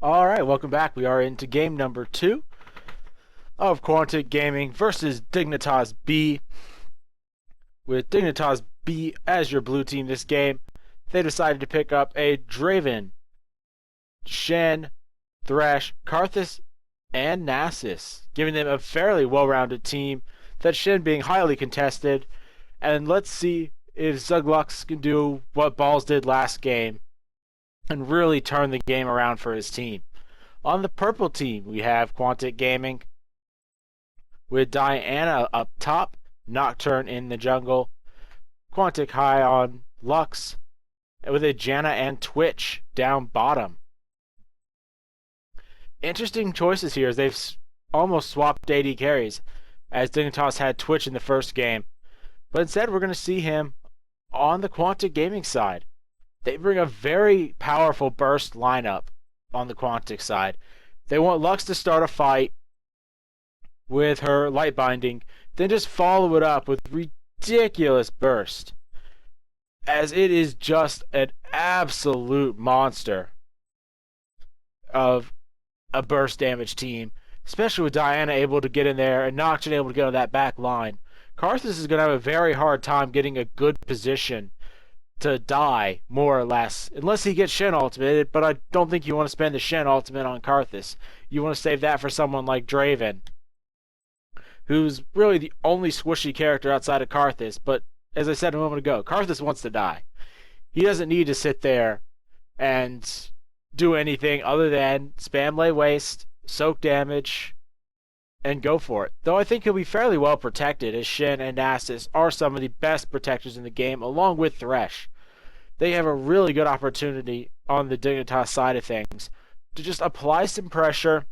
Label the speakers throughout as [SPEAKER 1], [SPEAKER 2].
[SPEAKER 1] Alright, welcome back. We are into game number 2 of Quantic Gaming versus Dignitas B. With Dignitas B as your blue team this game, they decided to pick up a Draven, Shen, Thresh, Karthus, and Nasus, giving them a fairly well-rounded team, that Shen being highly contested. And let's see if ziglux can do what Balls did last game and really turn the game around for his team. On the purple team, we have Quantic Gaming with Diana up top, Nocturne in the jungle, Quantic Hai on Lux, with a Janna and Twitch down bottom. Interesting choices here as they've almost swapped AD carries, as Dignitas had Twitch in the first game. But instead, we're going to see him on the Quantic Gaming side. They bring a very powerful burst lineup on the Quantic side. They want Lux to start a fight with her light binding, then just follow it up with ridiculous burst, as it is just an absolute monster of a burst damage team, especially with Diana able to get in there and Nocturne able to get on that back line. Karthus is going to have a very hard time getting a good position to die, more or less, unless he gets Shen ultimated, but I don't think you want to spend the Shen ultimate on Karthus. You want to save that for someone like Draven, who's really the only squishy character outside of Karthus, but as I said a moment ago, Karthus wants to die. He doesn't need to sit there and do anything other than spam lay waste, soak damage, and go for it. Though I think he'll be fairly well protected, as Shen and Nasus are some of the best protectors in the game, along with Thresh. They have a really good opportunity on the Dignitas side of things to just apply some pressure,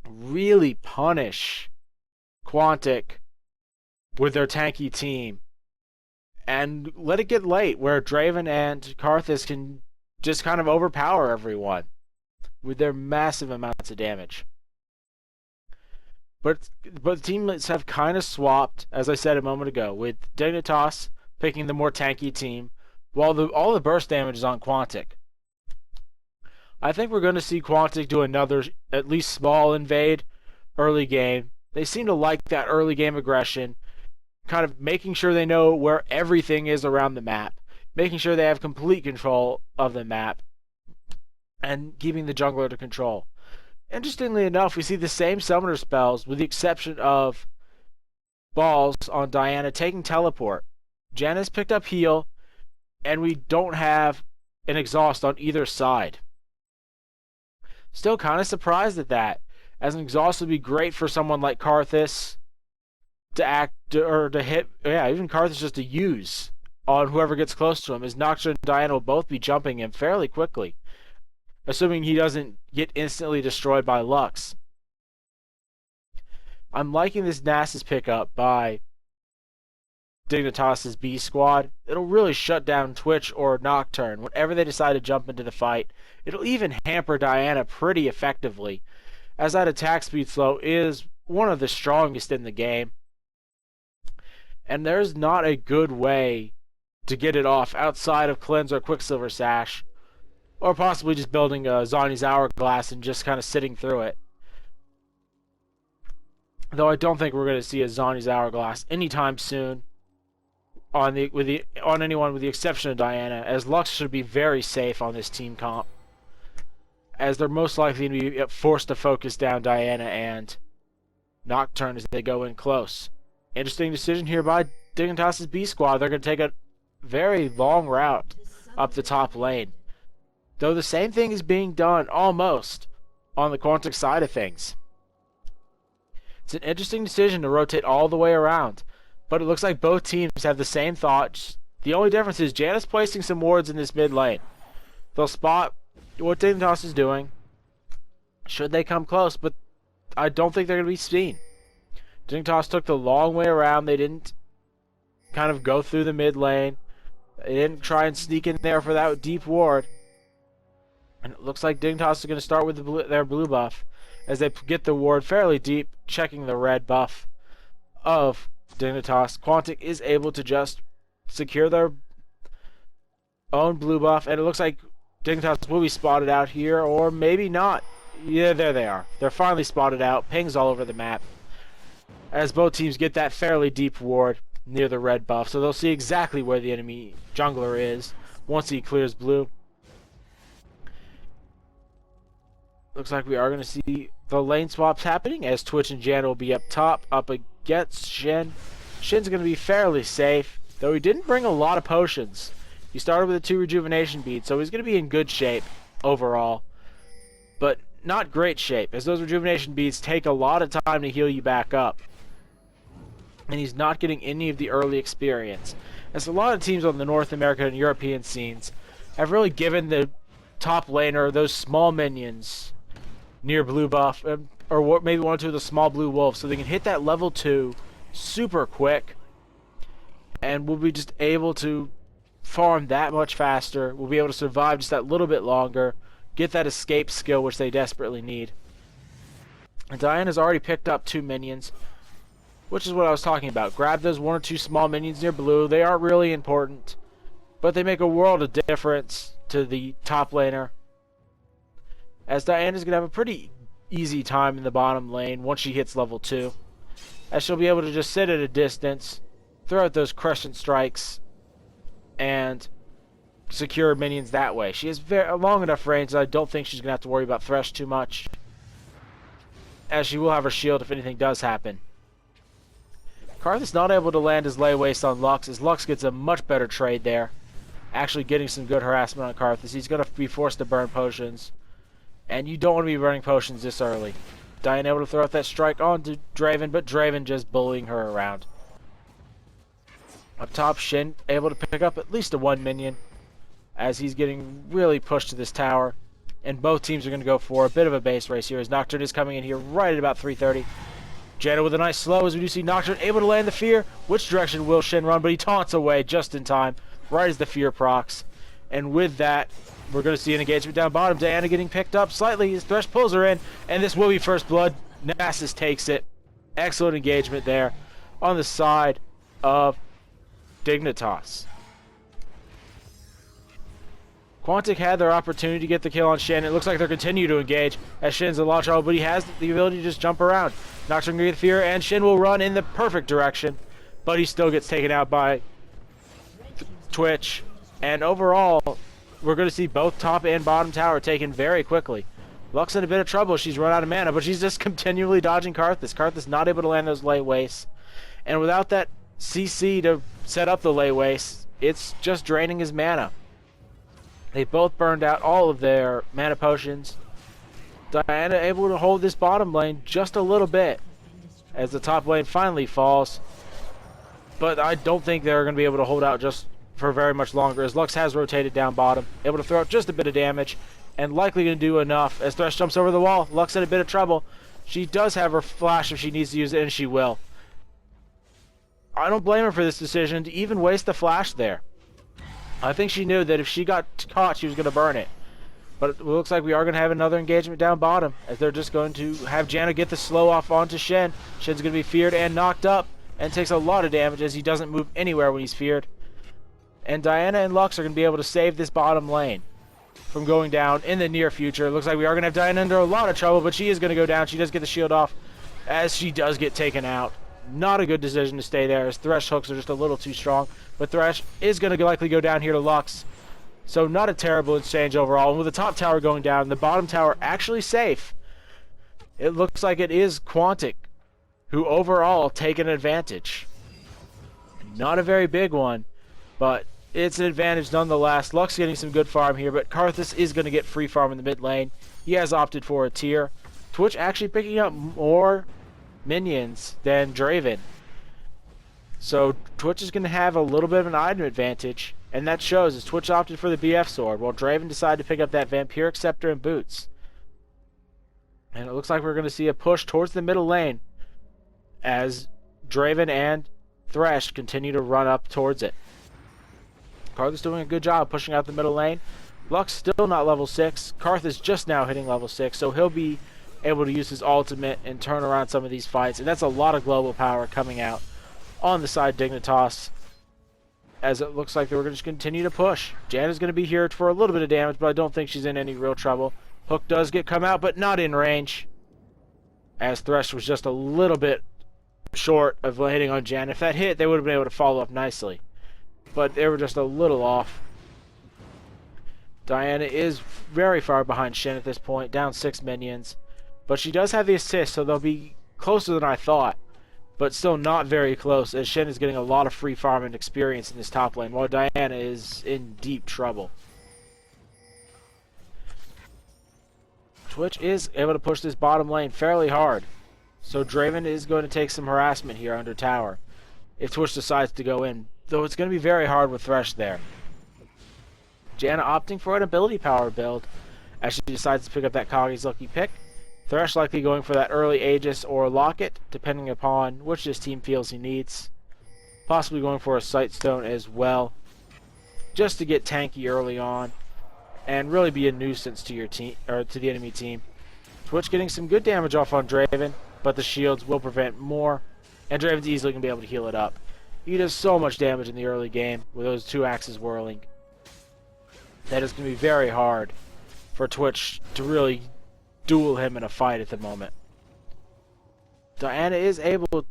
[SPEAKER 1] really punish Quantic with their tanky team, and let it get late where Draven and Karthus can just kind of overpower everyone with their massive amounts of damage. But the teammates have kind of swapped, as I said a moment ago, with Dignitas picking the more tanky team, while all the burst damage is on Quantic. I think we're going to see Quantic do another, at least small invade early game. They seem to like that early game aggression, kind of making sure they know where everything is around the map, making sure they have complete control of the map, and keeping the jungler to control. Interestingly enough, we see the same summoner spells, with the exception of Balls on Diana taking teleport. Janna's picked up heal, and we don't have an exhaust on either side. Still kind of surprised at that, as an exhaust would be great for someone like Karthus to act, or to hit, even Karthus just to use on whoever gets close to him, as Nocturne and Diana will both be jumping him fairly quickly, assuming he doesn't get instantly destroyed by Lux. I'm liking this Nasus pickup by Dignitas' B squad. It'll really shut down Twitch or Nocturne whenever they decide to jump into the fight. It'll even hamper Diana pretty effectively, as that attack speed slow is one of the strongest in the game. And there's not a good way to get it off outside of Cleanse or Quicksilver Sash, or possibly just building a Zhonya's Hourglass and just kind of sitting through it. Though I don't think we're going to see a Zhonya's Hourglass anytime soon on anyone with the exception of Diana, as Lux should be very safe on this team comp, as they're most likely to be forced to focus down Diana and Nocturne as they go in close. Interesting decision here by Dignitas' B squad. They're going to take a very long route up the top lane, though the same thing is being done almost on the Quantic side of things. It's an interesting decision to rotate all the way around, but it looks like both teams have the same thought. The only difference is Janna's placing some wards in this mid lane. They'll spot what Dignitas is doing should they come close, but I don't think they're going to be seen. Dignitas took the long way around. They didn't kind of go through the mid lane. They didn't try and sneak in there for that deep ward. And it looks like Dignitas is going to start with their blue buff as they get the ward fairly deep, checking the red buff of Dignitas. Quantic is able to just secure their own blue buff, and it looks like Dignitas will be spotted out here, or maybe not. Yeah, there they are. They're finally spotted out. Pings all over the map. As both teams get that fairly deep ward near the red buff, so they'll see exactly where the enemy jungler is once he clears blue. Looks like we are going to see the lane swaps happening as Twitch and Janna will be up top, up against Shen. Shen's going to be fairly safe, though he didn't bring a lot of potions. He started with a 2 rejuvenation beads, so he's going to be in good shape overall, but not great shape, as those rejuvenation beads take a lot of time to heal you back up. And he's not getting any of the early experience, as a lot of teams on the North American and European scenes have really given the top laner those small minions near blue buff, or maybe one or two of the small blue wolves, so they can hit that level 2 super quick, and we'll be just able to farm that much faster. We'll be able to survive just that little bit longer, get that escape skill which they desperately need. And Diana's already picked up 2 minions, which is what I was talking about. Grab those 1 or 2 small minions near blue. They aren't really important, but they make a world of difference to the top laner, as Diana's going to have a pretty easy time in the bottom lane once she hits level 2, as she'll be able to just sit at a distance, throw out those crescent strikes, and secure minions that way. She has a long enough range that I don't think she's going to have to worry about Thresh too much, as she will have her shield if anything does happen. Karthus not able to land his lay waste on Lux, as Lux gets a much better trade there, actually getting some good harassment on Karthus. He's going to be forced to burn potions, and you don't want to be burning potions this early. Diana able to throw out that strike onto Draven, but Draven just bullying her around. Up top, Shen able to pick up at least a 1 minion, as he's getting really pushed to this tower, and both teams are going to go for a bit of a base race here, as Nocturne is coming in here right at about 3:30. Janna with a nice slow, as we do see Nocturne able to land the fear. Which direction will Shen run? But he taunts away just in time, right as the fear procs. And with that, we're going to see an engagement down bottom. Diana getting picked up slightly as Thresh pulls her in, and this will be first blood. Nasus takes it. Excellent engagement there on the side of Dignitas. Quantic had their opportunity to get the kill on Shen. It looks like they're continuing to engage as Shen's in launch trouble, but he has the ability to just jump around. Nocturne gonna get the fear, and Shen will run in the perfect direction, but he still gets taken out by Twitch. And overall, we're going to see both top and bottom tower taken very quickly. Lux in a bit of trouble. She's run out of mana, but she's just continually dodging Karthus. Karthus not able to land those lay wastes. And without that CC to set up the lay wastes, it's just draining his mana. They both burned out all of their mana potions. Diana able to hold this bottom lane just a little bit as the top lane finally falls. But I don't think they're going to be able to hold out just for very much longer, as Lux has rotated down bottom, able to throw out just a bit of damage, and likely going to do enough as Thresh jumps over the wall. Lux in a bit of trouble. She does have her flash if she needs to use it, and she will. I don't blame her for this decision to even waste the flash there. I think she knew that if she got caught, she was going to burn it. But it looks like we are going to have another engagement down bottom, as they're just going to have Janna get the slow off onto Shen. Shen's going to be feared and knocked up, and takes a lot of damage as he doesn't move anywhere when he's feared. And Diana and Lux are going to be able to save this bottom lane from going down in the near future. It looks like we are going to have Diana under a lot of trouble, but she is going to go down. She does get the shield off as she does get taken out. Not a good decision to stay there, as Thresh hooks are just a little too strong. But Thresh is going to likely go down here to Lux. So not a terrible exchange overall. And with the top tower going down, the bottom tower actually safe, it looks like it is Quantic who overall take an advantage. Not a very big one, but it's an advantage nonetheless. Lux getting some good farm here, but Karthus is going to get free farm in the mid lane. He has opted for a tier. Twitch actually picking up more minions than Draven. So Twitch is going to have a little bit of an item advantage, and that shows as Twitch opted for the BF sword, while Draven decided to pick up that Vampiric Scepter and boots. And it looks like we're going to see a push towards the middle lane as Draven and Thresh continue to run up towards it. Karthus doing a good job pushing out the middle lane. Lux still not level 6. Karthus just now hitting level 6, so he'll be able to use his ultimate and turn around some of these fights. And that's a lot of global power coming out on the side Dignitas. as it looks like they were going to continue to push. Janna's going to be here for a little bit of damage, but I don't think she's in any real trouble. Hook does come out, but not in range, as Thresh was just a little bit short of hitting on Janna. If that hit, they would have been able to follow up nicely, but they were just a little off. Diana is very far behind Shen at this point, down 6 minions, but she does have the assist, so they'll be closer than I thought, but still not very close, as Shen is getting a lot of free farm and experience in this top lane, while Diana is in deep trouble. Twitch is able to push this bottom lane fairly hard, so Draven is going to take some harassment here under tower if Twitch decides to go in, though it's going to be very hard with Thresh there. Janna opting for an ability power build as she decides to pick up that Kage's lucky pick. Thresh likely going for that early Aegis or Locket, depending upon which this team feels he needs. Possibly going for a Sightstone as well, just to get tanky early on and really be a nuisance to your team, or to the enemy team. Twitch getting some good damage off on Draven, but the shields will prevent more, and Draven's easily going to be able to heal it up. He does so much damage in the early game with those 2 axes whirling. That is going to be very hard for Twitch to really duel him in a fight at the moment. Diana is able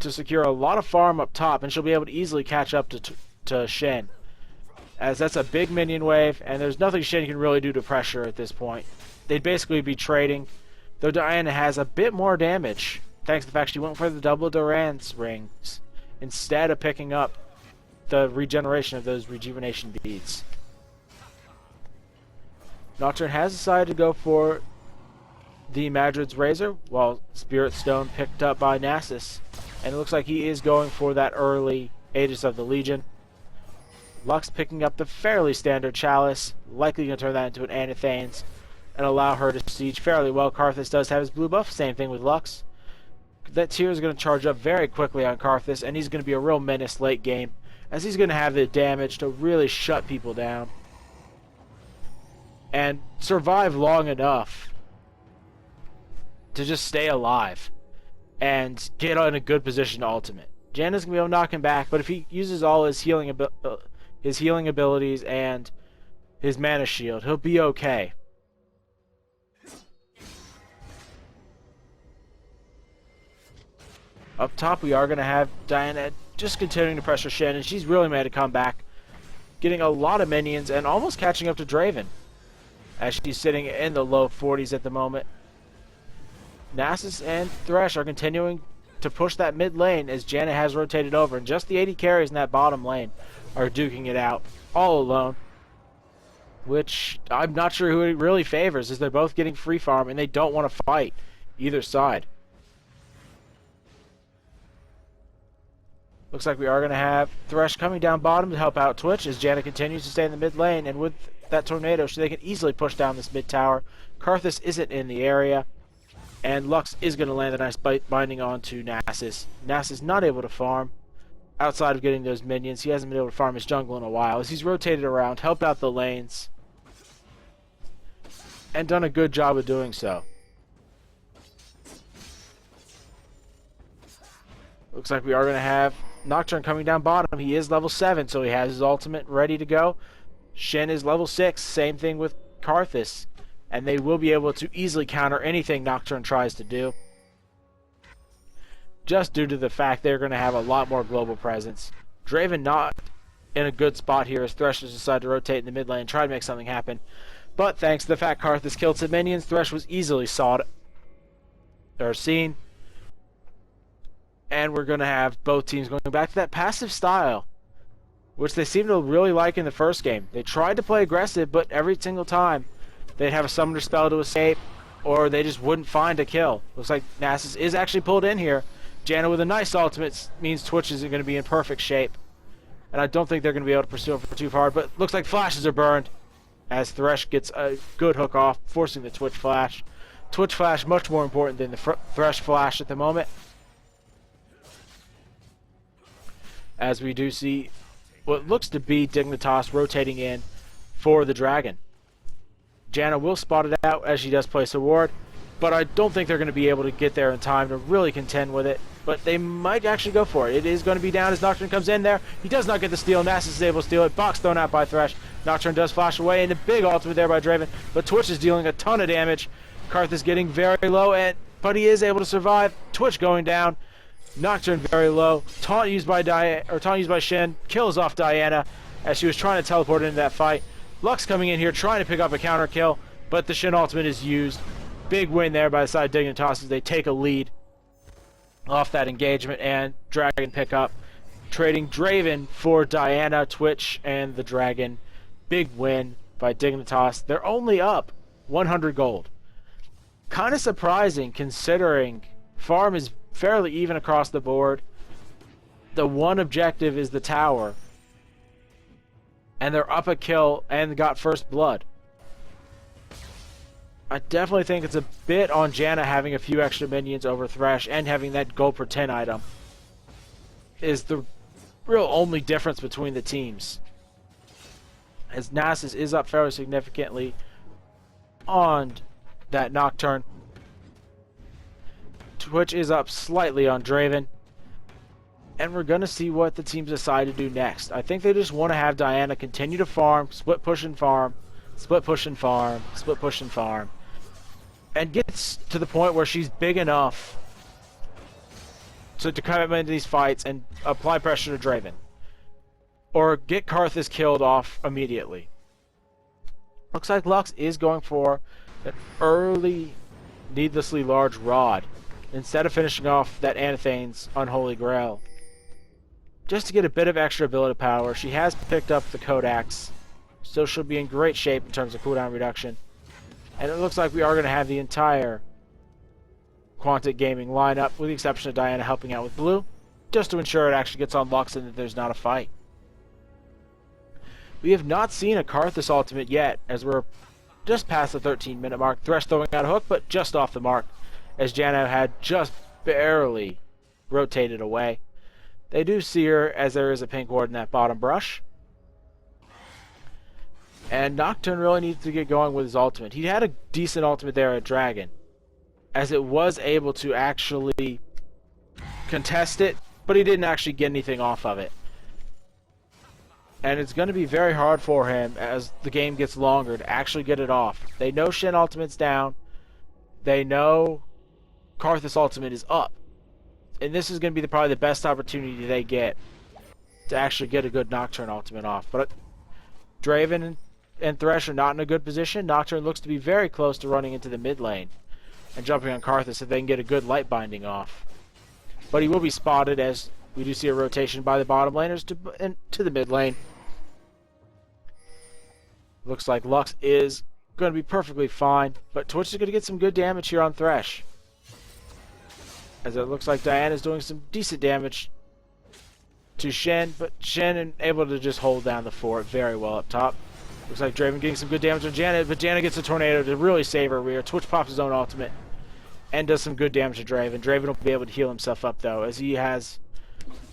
[SPEAKER 1] to secure a lot of farm up top, and she'll be able to easily catch up to Shen, as that's a big minion wave, and there's nothing Shen can really do to pressure at this point. They'd basically be trading, though Diana has a bit more damage, thanks to the fact she went for the double Duran's rings, instead of picking up the regeneration of those rejuvenation beads. Nocturne has decided to go for the Madrid's Razor, while Spirit Stone picked up by Nasus, and it looks like he is going for that early Aegis of the Legion. Lux picking up the fairly standard Chalice, likely going to turn that into an Anathanes and allow her to siege fairly well. Karthus does have his blue buff, same thing with Lux. That tier is going to charge up very quickly on Karthus, and he's going to be a real menace late game, as he's going to have the damage to really shut people down and survive long enough to just stay alive and get in a good position to ultimate. Janna's going to be able to knock him back, but if he uses all his healing abilities and his mana shield, he'll be okay. Up top, we are going to have Diana just continuing to pressure Shen, and she's really made a comeback, getting a lot of minions and almost catching up to Draven, as she's sitting in the low 40s at the moment. Nasus and Thresh are continuing to push that mid lane as Janna has rotated over, and just the 80 carries in that bottom lane are duking it out all alone, which I'm not sure who it really favors, as they're both getting free farm and they don't want to fight either side. Looks like we are going to have Thresh coming down bottom to help out Twitch as Janna continues to stay in the mid lane, and with that tornado, so they can easily push down this mid tower. Karthus isn't in the area, and Lux is going to land a nice binding onto Nasus. Nasus not able to farm outside of getting those minions. He hasn't been able to farm his jungle in a while, as he's rotated around, helped out the lanes, and done a good job of doing so. Looks like we are going to have Nocturne coming down bottom. He is level 7, so he has his ultimate ready to go. Shen is level 6, same thing with Karthus, and they will be able to easily counter anything Nocturne tries to do, just due to the fact they're going to have a lot more global presence. Draven not in a good spot here as Thresh has decided to rotate in the mid lane and try to make something happen, but thanks to the fact Karthus killed some minions, Thresh was easily seen. And we're going to have both teams going back to that passive style, which they seem to really like in the first game. They tried to play aggressive, but every single time they'd have a summoner spell to escape, or they just wouldn't find a kill. Looks like Nasus is actually pulled in here. Janna with a nice ultimate means Twitch isn't going to be in perfect shape, and I don't think they're going to be able to pursue him for too far, but looks like flashes are burned as Thresh gets a good hook off, forcing the Twitch flash. Twitch flash much more important than the Thresh flash at the moment, as we do see what looks to be Dignitas rotating in for the dragon. Janna will spot it out as she does place a ward, but I don't think they're going to be able to get there in time to really contend with it, but they might actually go for it. It is going to be down as Nocturne comes in there. He does not get the steal. Nasus is able to steal it. Box thrown out by Thresh. Nocturne does flash away, and a big ultimate there by Draven, but Twitch is dealing a ton of damage. Karthus getting very low, but he is able to survive. Twitch going down. Nocturne very low. Taunt used by Shen kills off Diana as she was trying to teleport into that fight. Lux coming in here trying to pick up a counter kill, but the Shen ultimate is used. Big win there by the side of Dignitas as they take a lead off that engagement, and Dragon pick up, trading Draven for Diana, Twitch, and the Dragon. Big win by Dignitas. They're only up 100 gold. Kind of surprising considering farm is fairly even across the board. The one objective is the tower, and they're up a kill and got first blood. I definitely think it's a bit on Janna having a few extra minions over Thresh, and having that gold per 10 item is the real only difference between the teams. As Nasus is up fairly significantly on that Nocturne. Twitch is up slightly on Draven. And we're going to see what the teams decide to do next. I think they just want to have Diana continue to farm, split push and farm, split push and farm, split push and farm. And gets to the point where she's big enough to come into these fights and apply pressure to Draven. Or get Karthus killed off immediately. Looks like Lux is going for an early, needlessly large rod, instead of finishing off that Anathane's Unholy Grail. Just to get a bit of extra ability power. She has picked up the Codex, so she'll be in great shape in terms of cooldown reduction. And it looks like we are going to have the entire Quantic Gaming lineup, with the exception of Diana helping out with blue, just to ensure it actually gets on Lux and that there's not a fight. We have not seen a Karthus ultimate yet, as we're just past the 13-minute mark. Thresh throwing out a hook, but just off the mark, as Janna had just barely rotated away. They do see her, as there is a pink ward in that bottom brush. And Nocturne really needs to get going with his ultimate. He had a decent ultimate there at Dragon, as it was able to actually contest it, but he didn't actually get anything off of it. And it's going to be very hard for him as the game gets longer to actually get it off. They know Shen ultimate's down. They know Karthus ultimate is up. And this is going to be probably the best opportunity they get to actually get a good Nocturne ultimate off. But Draven and Thresh are not in a good position. Nocturne looks to be very close to running into the mid lane and jumping on Karthus if they can get a good light binding off. But he will be spotted, as we do see a rotation by the bottom laners to the mid lane. Looks like Lux is going to be perfectly fine, but Twitch is going to get some good damage here on Thresh, as it looks like Diana is doing some decent damage to Shen, but Shen able to just hold down the fort very well up top. Looks like Draven getting some good damage on Janna, but Janna gets a tornado to really save her rear. Twitch pops his own ultimate and does some good damage to Draven. Draven will be able to heal himself up, though, as he has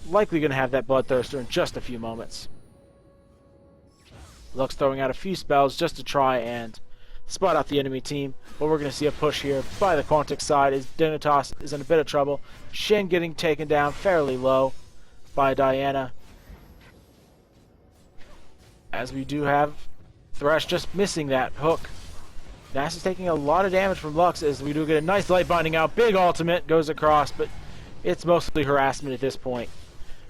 [SPEAKER 1] likely going to have that Bloodthirster in just a few moments. Lux throwing out a few spells just to try and spot out the enemy team, but we're going to see a push here by the Quantic side as Dignitas is in a bit of trouble. Shen getting taken down fairly low by Diana, as we do have Thresh just missing that hook. Nasus is taking a lot of damage from Lux, as we do get a nice light binding out. Big ultimate goes across, but it's mostly harassment at this point.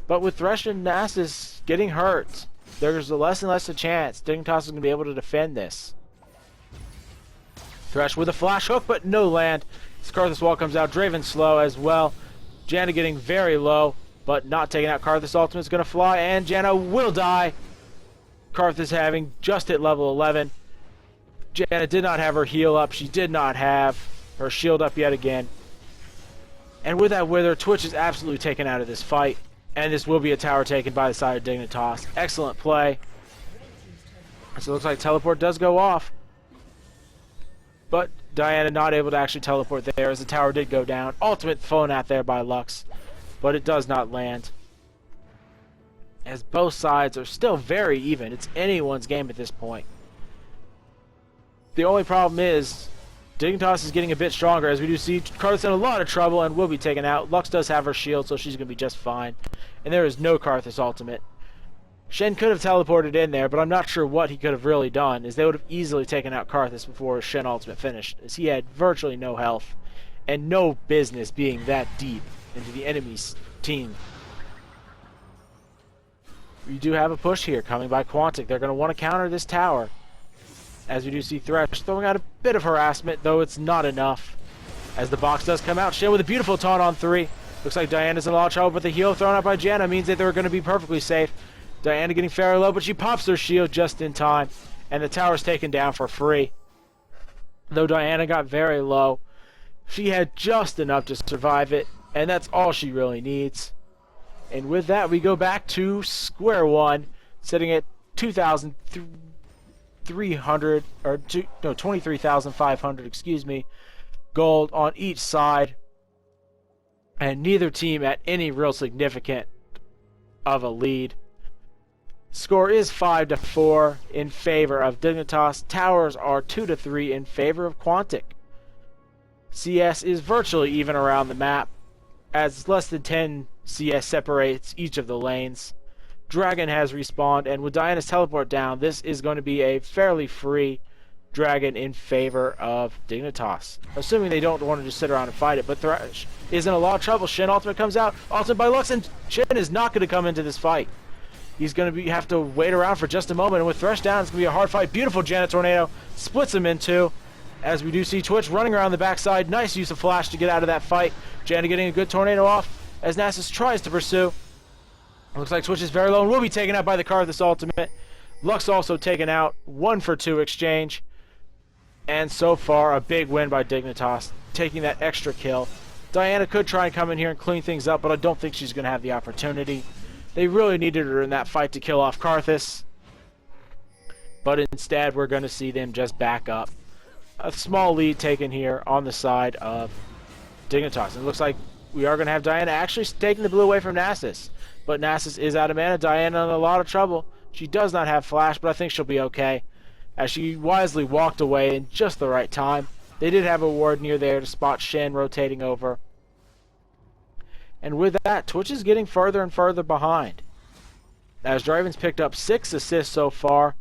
[SPEAKER 1] But with Thresh and Nasus getting hurt, there's a less and less a chance Dignitas is going to be able to defend this. Thresh with a flash hook, but no land. As Karthus wall comes out, Draven slow as well. Janna getting very low, but not taking out. Karthus ultimate is going to fly, and Janna will die. Karthus having just hit level 11. Janna did not have her heal up. She did not have her shield up yet again. And with that wither, Twitch is absolutely taken out of this fight. And this will be a tower taken by the side of Dignitas. Excellent play. So it looks like teleport does go off. But Diana not able to actually teleport there, as the tower did go down. Ultimate thrown out there by Lux, but it does not land, as both sides are still very even. It's anyone's game at this point. The only problem is Dignitas is getting a bit stronger, as we do see Karthus in a lot of trouble and will be taken out. Lux does have her shield, so she's going to be just fine. And there is no Karthus ultimate. Shen could have teleported in there, but I'm not sure what he could have really done, as they would have easily taken out Karthus before Shen ultimate finished, as he had virtually no health and no business being that deep into the enemy's team. We do have a push here coming by Quantic. They're going to want to counter this tower, as we do see Thresh throwing out a bit of harassment, though it's not enough. As the box does come out, Shen with a beautiful taunt on 3. Looks like Diana's in a lot of trouble, but the heal thrown out by Janna means that they're going to be perfectly safe. Diana getting fairly low, but she pops her shield just in time, and the tower's taken down for free. Though Diana got very low, she had just enough to survive it, and that's all she really needs. And with that, we go back to square one, sitting at 23,500, excuse me, gold on each side, and neither team at any real significant of a lead. Score is 5-4 in favor of Dignitas. Towers are 2-3 in favor of Quantic. CS is virtually even around the map, as less than 10 CS separates each of the lanes. Dragon has respawned, and with Diana's teleport down, this is going to be a fairly free Dragon in favor of Dignitas. Assuming they don't want to just sit around and fight it, but Thresh is in a lot of trouble. Shen ultimate comes out, ultimate by Lux, and Shen is not going to come into this fight. He's going to have to wait around for just a moment, and with Thresh down, it's going to be a hard fight. Beautiful Janna tornado splits him in two, as we do see Twitch running around the backside. Nice use of flash to get out of that fight. Janna getting a good tornado off as Nasus tries to pursue. Looks like Twitch is very low and will be taken out by the Karthus ultimate. Lux also taken out. 1-for-2 exchange. And so far, a big win by Dignitas, taking that extra kill. Diana could try and come in here and clean things up, but I don't think she's going to have the opportunity. They really needed her in that fight to kill off Karthus, but instead we're going to see them just back up. A small lead taken here on the side of Dignitas. It looks like we are going to have Diana actually taking the blue away from Nasus, but Nasus is out of mana. Diana in a lot of trouble. She does not have flash, but I think she'll be okay, as she wisely walked away in just the right time. They did have a ward near there to spot Shen rotating over. And with that, Twitch is getting further and further behind, as Draven's picked up 6 assists so far,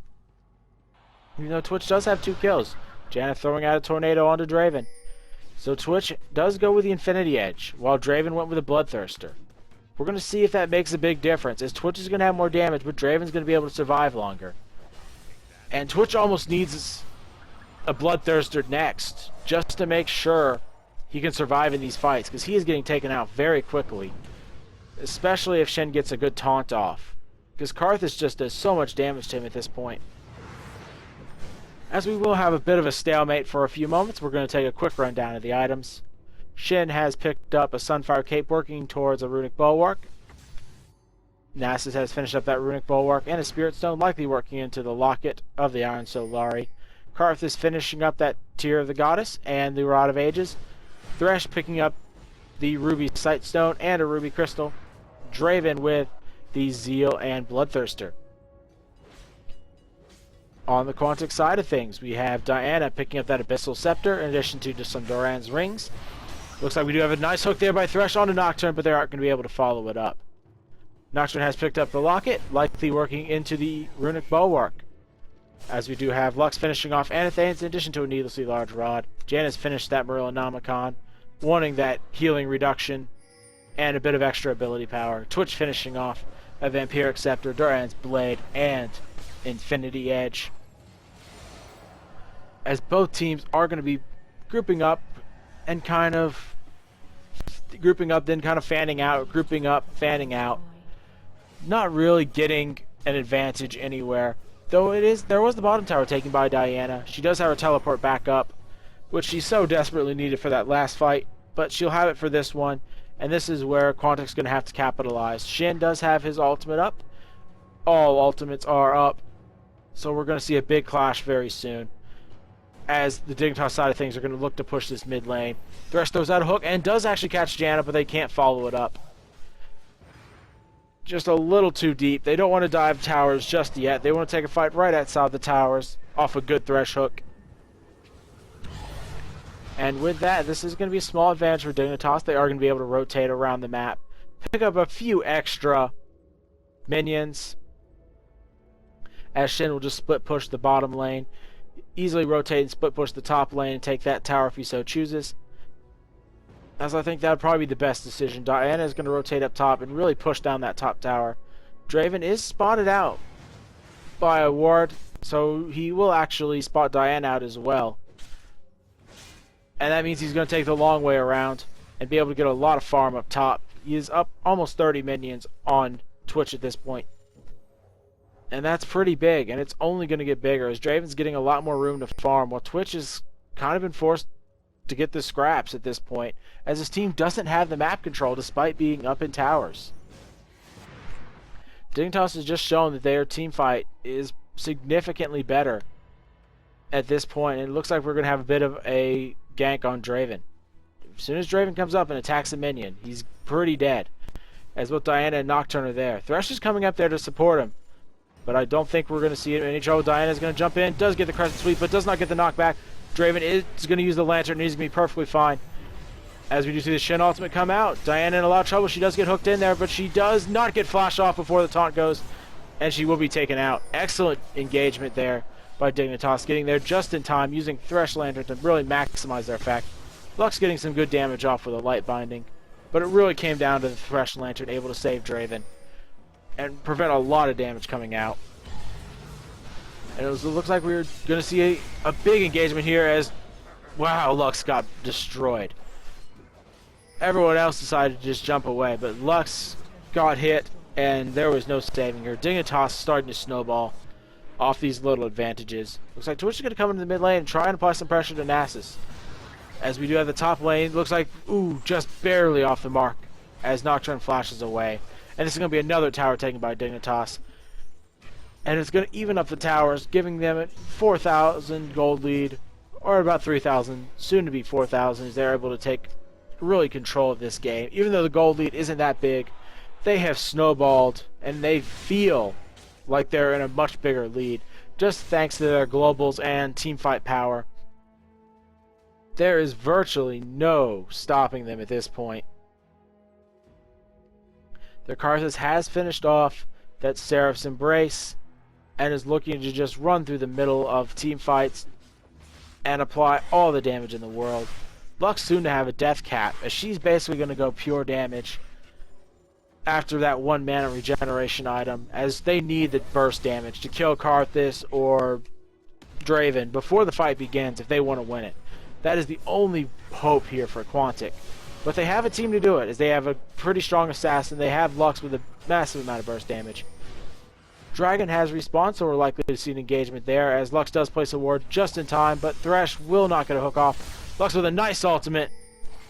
[SPEAKER 1] even though Twitch does have 2 kills. Janna throwing out a tornado onto Draven. So Twitch does go with the Infinity Edge, while Draven went with a Bloodthirster. We're going to see if that makes a big difference, as Twitch is going to have more damage, but Draven's going to be able to survive longer. And Twitch almost needs a Bloodthirster next, just to make sure he can survive in these fights, because he is getting taken out very quickly, especially if Shen gets a good taunt off, because Karthus just does so much damage to him at this point. As we will have a bit of a stalemate for a few moments, we're going to take a quick rundown of the items. Shen has picked up a Sunfire Cape working towards a Runic Bulwark. Nasus has finished up that Runic Bulwark and a Spirit Stone, likely working into the Locket of the Iron Solari. Karthus finishing up that Tear of the Goddess and the Rod of Ages. Thresh picking up the Ruby Sightstone and a Ruby Crystal. Draven with the Zeal and Bloodthirster. On the Quantic side of things, we have Diana picking up that Abyssal Scepter in addition to some Doran's Rings. Looks like we do have a nice hook there by Thresh onto Nocturne, but they aren't going to be able to follow it up. Nocturne has picked up the Locket, likely working into the Runic Bulwark, as we do have Lux finishing off Anathanes in addition to a needlessly large rod. Janna's finished that Merlinomicon, wanting that healing reduction and a bit of extra ability power. Twitch finishing off a Vampiric Scepter, Doran's Blade, and Infinity Edge, as both teams are going to be grouping up and kind of then kind of fanning out, grouping up, fanning out, not really getting an advantage anywhere. Though there was the bottom tower taken by Diana. She does have her teleport back up, which she so desperately needed for that last fight, but she'll have it for this one, and this is where Quantic's going to have to capitalize. Shen does have his ultimate up. All ultimates are up. So we're going to see a big clash very soon, as the Dignitas side of things are going to look to push this mid lane. Thresh throws out a hook and does actually catch Janna, but they can't follow it up. Just a little too deep. They don't want to dive towers just yet. They want to take a fight right outside the towers off a good Thresh hook. And with that, this is going to be a small advantage for Dignitas. They are going to be able to rotate around the map, pick up a few extra minions, as Shen will just split push the bottom lane, easily rotate and split push the top lane and take that tower if he so chooses. As I think that would probably be the best decision. Diana is going to rotate up top and really push down that top tower. Draven is spotted out by a ward, so he will actually spot Diana out as well. And that means he's going to take the long way around and be able to get a lot of farm up top. He is up almost 30 minions on Twitch at this point. And that's pretty big, and it's only going to get bigger as Draven's getting a lot more room to farm, while Twitch has kind of been forced to get the scraps at this point, as his team doesn't have the map control despite being up in towers. Dignitas has just shown that their team fight is significantly better at this point, and it looks like we're going to have a bit of a gank on Draven. As soon as Draven comes up and attacks a minion, he's pretty dead, as both Diana and Nocturne are there. Thresh is coming up there to support him, but I don't think we're going to see it in any trouble. Diana is going to jump in, does get the crescent sweep, but does not get the knockback. Draven is going to use the lantern, and he's going to be perfectly fine. As we do see the Shen ultimate come out, Diana in a lot of trouble. She does get hooked in there, but she does not get flashed off before the taunt goes, and she will be taken out. Excellent engagement there by Dignitas, getting there just in time, using Thresh Lantern to really maximize their effect. Lux getting some good damage off with a light binding, but it really came down to the Thresh Lantern able to save Draven and prevent a lot of damage coming out. And it looks like we're going to see a big engagement here as, wow, Lux got destroyed. Everyone else decided to just jump away, but Lux got hit, and there was no saving her. Dignitas starting to snowball off these little advantages. Looks like Twitch is going to come into the mid lane and try and apply some pressure to Nasus. As we do have the top lane, looks like, ooh, just barely off the mark as Nocturne flashes away. And this is going to be another tower taken by Dignitas. And it's going to even up the towers, giving them a 4,000 gold lead, or about 3,000, soon to be 4,000, as they're able to take really control of this game. Even though the gold lead isn't that big, they have snowballed, and they feel like they're in a much bigger lead, just thanks to their globals and teamfight power. There is virtually no stopping them at this point. Their Karthus has finished off that Seraph's Embrace, and is looking to just run through the middle of team fights and apply all the damage in the world. Lux soon to have a death cap, as she's basically going to go pure damage after that 1 mana regeneration item, as they need the burst damage to kill Karthus or Draven before the fight begins if they want to win it. That is the only hope here for Quantic. But they have a team to do it, as they have a pretty strong assassin. They have Lux with a massive amount of burst damage. Dragon has respawned, so we're likely to see an engagement there, as Lux does place a ward just in time, but Thresh will not get a hook off. Lux with a nice ultimate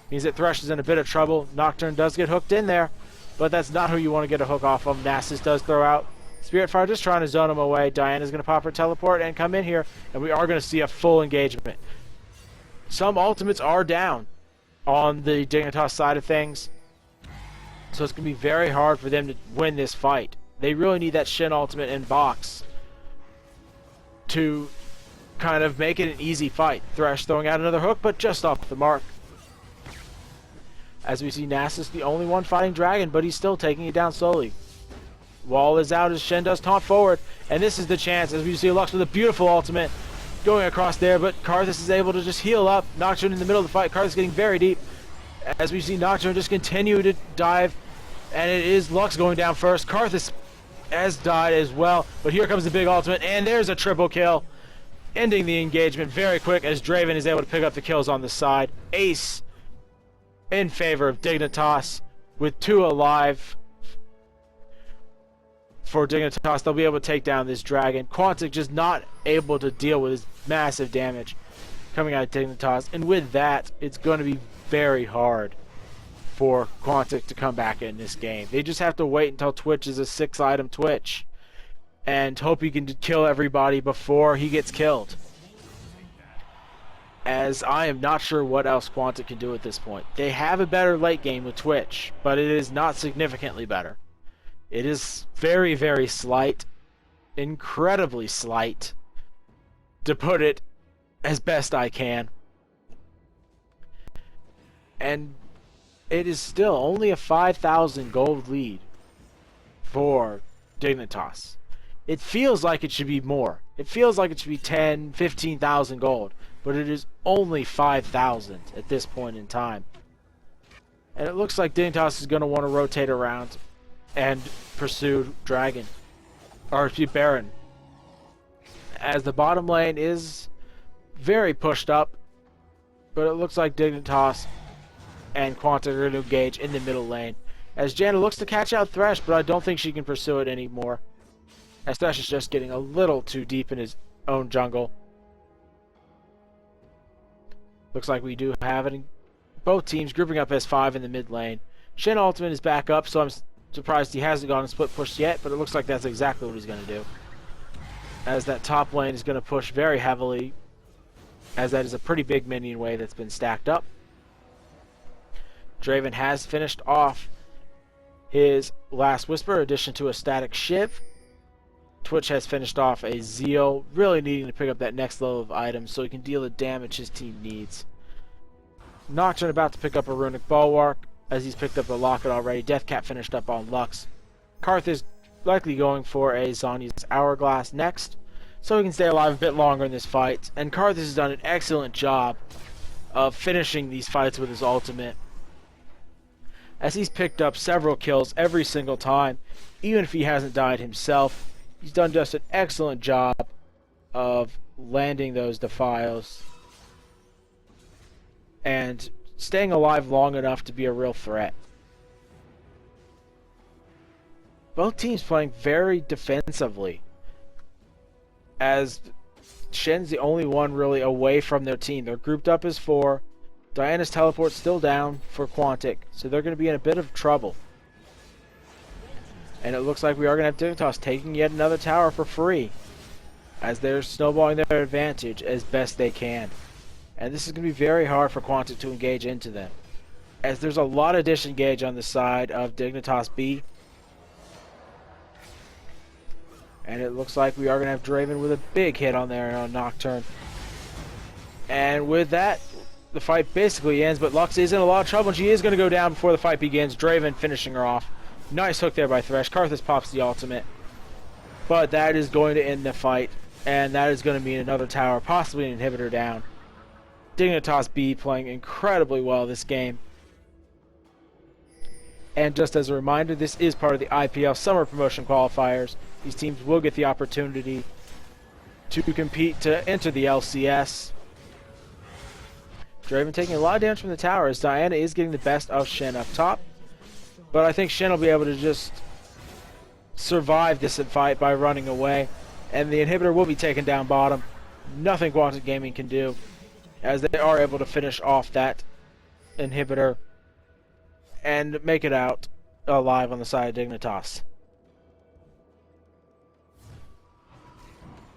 [SPEAKER 1] means that Thresh is in a bit of trouble. Nocturne does get hooked in there, but that's not who you want to get a hook off of. Nasus does throw out Spiritfire, just trying to zone him away. Diana's going to pop her teleport and come in here, and we are going to see a full engagement. Some ultimates are down on the Dignitas side of things, so it's going to be very hard for them to win this fight. They really need that Shen ultimate in box to kind of make it an easy fight. Thresh throwing out another hook, but just off the mark. As we see Nasus the only one fighting Dragon, but he's still taking it down slowly. Wall is out as Shen does taunt forward, and this is the chance as we see Lux with a beautiful ultimate going across there, but Karthus is able to just heal up. Nocturne in the middle of the fight. Karthus getting very deep as we see Nocturne just continue to dive, and it is Lux going down first. Karthus has died as well, but here comes the big ultimate, and there's a triple kill, ending the engagement very quick as Draven is able to pick up the kills on the side. Ace in favor of Dignitas with 2 alive for Dignitas. They'll be able to take down this dragon. Quantic just not able to deal with his massive damage coming out of Dignitas, and with that, it's going to be very hard for Quantic to come back in this game. They just have to wait until Twitch is a 6-item Twitch and hope he can kill everybody before he gets killed, as I am not sure what else Quantic can do at this point. They have a better late game with Twitch, but it is not significantly better. It is very, very slight, incredibly slight, to put it as best I can. And it is still only a 5,000 gold lead for Dignitas. It feels like it should be more. It feels like it should be 10, 15,000 gold. But it is only 5,000 at this point in time. And it looks like Dignitas is going to want to rotate around and pursue Dragon. Or Baron. As the bottom lane is very pushed up. But it looks like Dignitas and Quantic are going to engage in the middle lane. As Janna looks to catch out Thresh, but I don't think she can pursue it anymore. As Thresh is just getting a little too deep in his own jungle. Looks like we do have it. Both teams grouping up as 5 in the mid lane. Shen ultimate is back up, so I'm surprised he hasn't gone and split push yet, but it looks like that's exactly what he's going to do. As that top lane is going to push very heavily, as that is a pretty big minion wave that's been stacked up. Draven has finished off his last Whisper, addition to a static Shiv. Twitch has finished off a Zeal, really needing to pick up that next level of items so he can deal the damage his team needs. Nocturne about to pick up a Runic Bulwark, as he's picked up a Locket already. Deathcap finished up on Lux. Karthus likely going for a Zhonya's Hourglass next, so he can stay alive a bit longer in this fight. And Karthus has done an excellent job of finishing these fights with his ultimate, as he's picked up several kills every single time, even if he hasn't died himself. He's done just an excellent job of landing those defiles and staying alive long enough to be a real threat. Both teams playing very defensively, as Shen's the only one really away from their team. They're grouped up as 4. Diana's teleport's still down for Quantic, so they're going to be in a bit of trouble. And it looks like we are going to have Dignitas taking yet another tower for free, as they're snowballing their advantage as best they can. And this is going to be very hard for Quantic to engage into them, as there's a lot of disengage on the side of Dignitas B. And it looks like we are going to have Draven with a big hit on there on Nocturne. And with that, the fight basically ends, but Lux is in a lot of trouble, and she is going to go down before the fight begins. Draven finishing her off. Nice hook there by Thresh. Karthus pops the ultimate. But that is going to end the fight, and that is going to mean another tower, possibly an inhibitor down. Dignitas B playing incredibly well this game. And just as a reminder, this is part of the IPL Summer Promotion Qualifiers. These teams will get the opportunity to compete to enter the LCS. Draven taking a lot of damage from the tower, as Diana is getting the best of Shen up top. But I think Shen will be able to just survive this fight by running away. And the inhibitor will be taken down bottom. Nothing Quantic Gaming can do, as they are able to finish off that inhibitor and make it out alive on the side of Dignitas.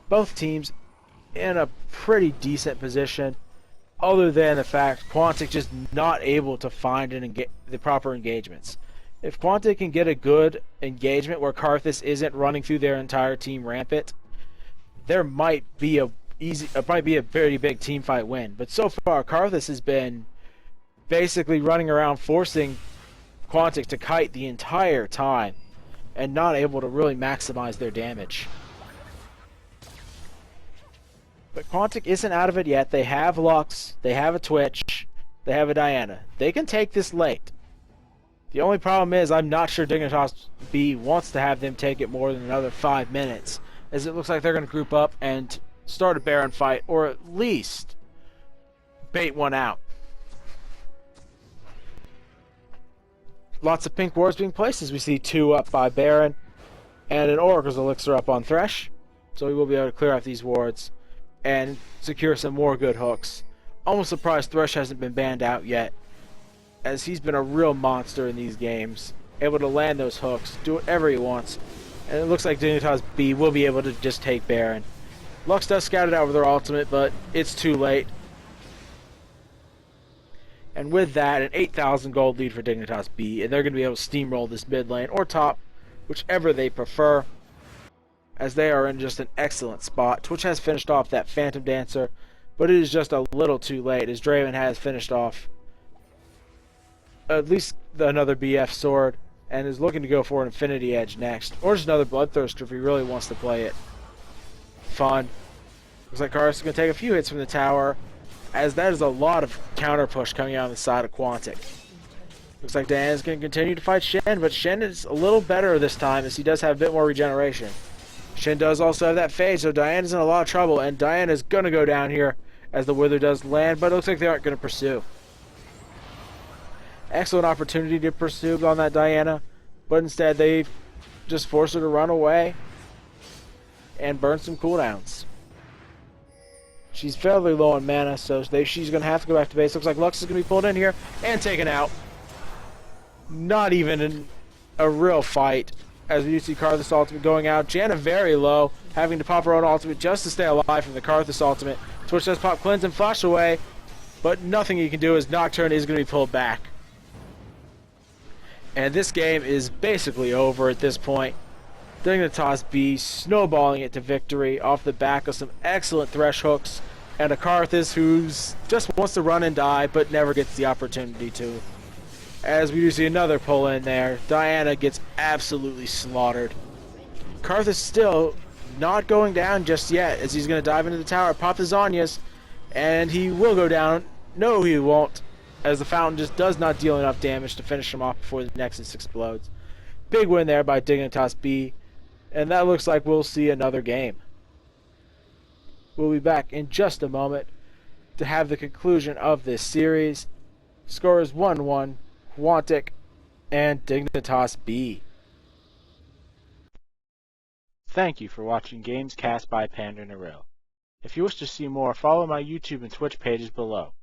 [SPEAKER 1] Both teams in a pretty decent position, other than the fact Quantic just not able to find the proper engagements. If Quantic can get a good engagement where Karthus isn't running through their entire team rampant, there might be a very big team fight win. But so far, Karthus has been basically running around forcing Quantic to kite the entire time and not able to really maximize their damage. But Quantic isn't out of it yet. They have Lux, they have a Twitch, they have a Diana. They can take this late. The only problem is I'm not sure Dignitas B wants to have them take it more than another 5 minutes, as it looks like they're going to group up and start a Baron fight, or at least bait one out. Lots of pink wards being placed, as we see 2 up by Baron and an Oracle's Elixir up on Thresh. So we will be able to clear out these wards and secure some more good hooks. Almost surprised Thresh hasn't been banned out yet, as he's been a real monster in these games, able to land those hooks, do whatever he wants. And it looks like Dignitas B will be able to just take Baron. Lux does scout it out with her ultimate, but it's too late. And with that, an 8,000 gold lead for Dignitas B, and they're going to be able to steamroll this mid lane, or top, whichever they prefer, as they are in just an excellent spot. Twitch has finished off that Phantom Dancer, but it is just a little too late, as Draven has finished off at least another BF sword, and is looking to go for an Infinity Edge next, or just another Bloodthirster if he really wants to play it. Fun. Looks like Karthus is going to take a few hits from the tower, as that is a lot of counter push coming out on the side of Quantic. Looks like Diana's going to continue to fight Shen, but Shen is a little better this time as he does have a bit more regeneration. Shen does also have that fade, so Diana's in a lot of trouble, and Diana's going to go down here as the Wither does land, but it looks like they aren't going to pursue. Excellent opportunity to pursue on that Diana, but instead they just force her to run away and burn some cooldowns. She's fairly low on mana, so she's going to have to go back to base. Looks like Lux is going to be pulled in here and taken out. Not even a real fight, as we do see Karthus ultimate going out. Janna very low, having to pop her own ultimate just to stay alive from the Karthus ultimate. Twitch does pop cleanse and flash away, but nothing you can do as Nocturne is going to be pulled back. And this game is basically over at this point. Dignitas B snowballing it to victory off the back of some excellent Thresh hooks and a Karthus who just wants to run and die but never gets the opportunity to. As we do see another pull in there, Diana gets absolutely slaughtered. Karthus still not going down just yet as he's going to dive into the tower, pop his Zhonya's, and he will go down. No, he won't, as the Fountain just does not deal enough damage to finish him off before the Nexus explodes. Big win there by Dignitas B, and that looks like we'll see another game. We'll be back in just a moment to have the conclusion of this series. Score is 1-1, Quantic and Dignitas B. Thank you for watching Games Cast by PanderNyrl. If you wish to see more, follow my YouTube and Twitch pages below.